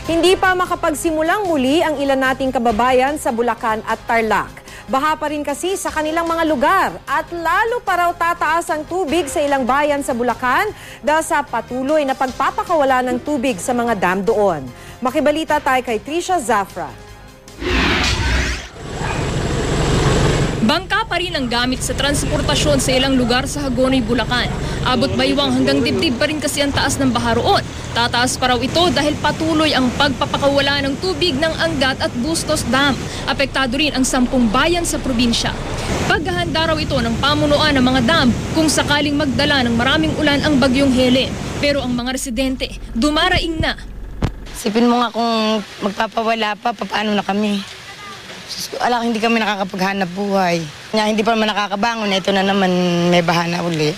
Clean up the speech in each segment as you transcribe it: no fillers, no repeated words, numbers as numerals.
Hindi pa makapagsimulang muli ang ilan nating kababayan sa Bulacan at Tarlac. Baha pa rin kasi sa kanilang mga lugar at lalo pa raw tataas ang tubig sa ilang bayan sa Bulacan dahil sa patuloy na pagpapakawala ng tubig sa mga dam doon. Makibalita tayo kay Trisha Zafra. Bangka pa rin ang gamit sa transportasyon sa ilang lugar sa Hagonoy, Bulacan. Abot baywang hanggang dibdib pa rin kasi ang taas ng baha roon. Tataas pa raw ito dahil patuloy ang pagpapakawala ng tubig ng Angat at Bustos Dam. Apektado rin ang 10 bayan sa probinsya. Paghahanda raw ito ng pamunuan ng mga dam kung sakaling magdala ng maraming ulan ang bagyong Helen. Pero ang mga residente, dumaraing na. Sipin mo nga kung magpapawala pa, paano na kami? Alam, hindi kami nakakapaghanap buhay. Hindi pa naman nakakabangon, ito na naman may bahana uli.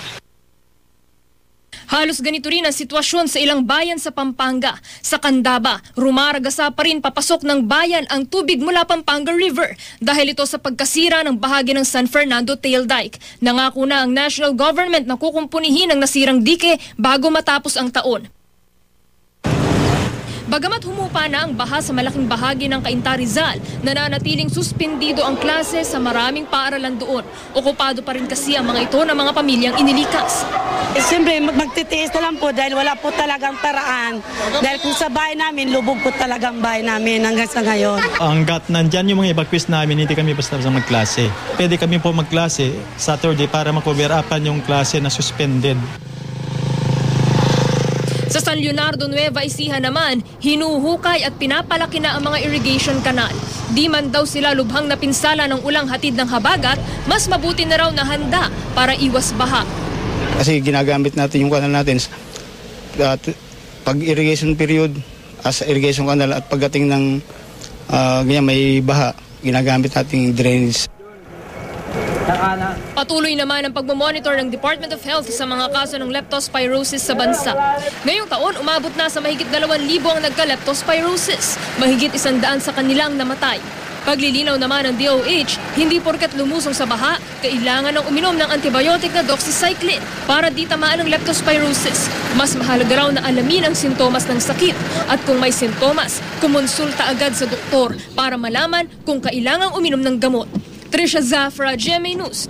Halos ganito rin ang sitwasyon sa ilang bayan sa Pampanga. Sa Candaba, rumaragasa pa rin papasok ng bayan ang tubig mula Pampanga River dahil ito sa pagkasira ng bahagi ng San Fernando Tail Dike. Nangako na ang national government na kukumpunihin ang nasirang dike bago matapos ang taon. Bagamat humupa na ang baha sa malaking bahagi ng Cainta Rizal, nananatiling suspendido ang klase sa maraming paaralan doon. Okupado pa rin kasi ang mga ito ng mga pamilyang inilikas. Siyempre, magtitiis na lang po dahil wala po talagang paraan. Dahil kung sa bahay namin, lubog po talagang bahay namin hanggang sa ngayon. Hanggat nandyan yung mga evacuees namin, hindi kami basta magklase. Pwede kami po magklase Saturday para makover upan yung klase na suspended. Sa San Leonardo, Nueva Ecija naman, hinuhukay at pinapalaki na ang mga irrigation canal. Di man daw sila lubhang napinsala ng ulang hatid ng habagat, mas mabuti na raw na handa para iwas baha. Kasi ginagamit natin yung kanal natin pag irrigation period, as irrigation canal at pagdating ng ganyan may baha, ginagamit natin yung drainage. Patuloy naman ang pagmamonitor ng Department of Health sa mga kaso ng leptospirosis sa bansa. Ngayong taon, umabot na sa mahigit 2,000 ang nagka-leptospirosis. Mahigit 100 sa kanilang namatay. Paglilinaw naman ng DOH, hindi porket lumusong sa baha, kailangan ng uminom ng antibiotic na doxycycline para di tamaan ng leptospirosis. Mas mahalaga raw na alamin ang sintomas ng sakit at kung may sintomas, kumonsulta agad sa doktor para malaman kung kailangang uminom ng gamot. Trisha Zafra, GMA News.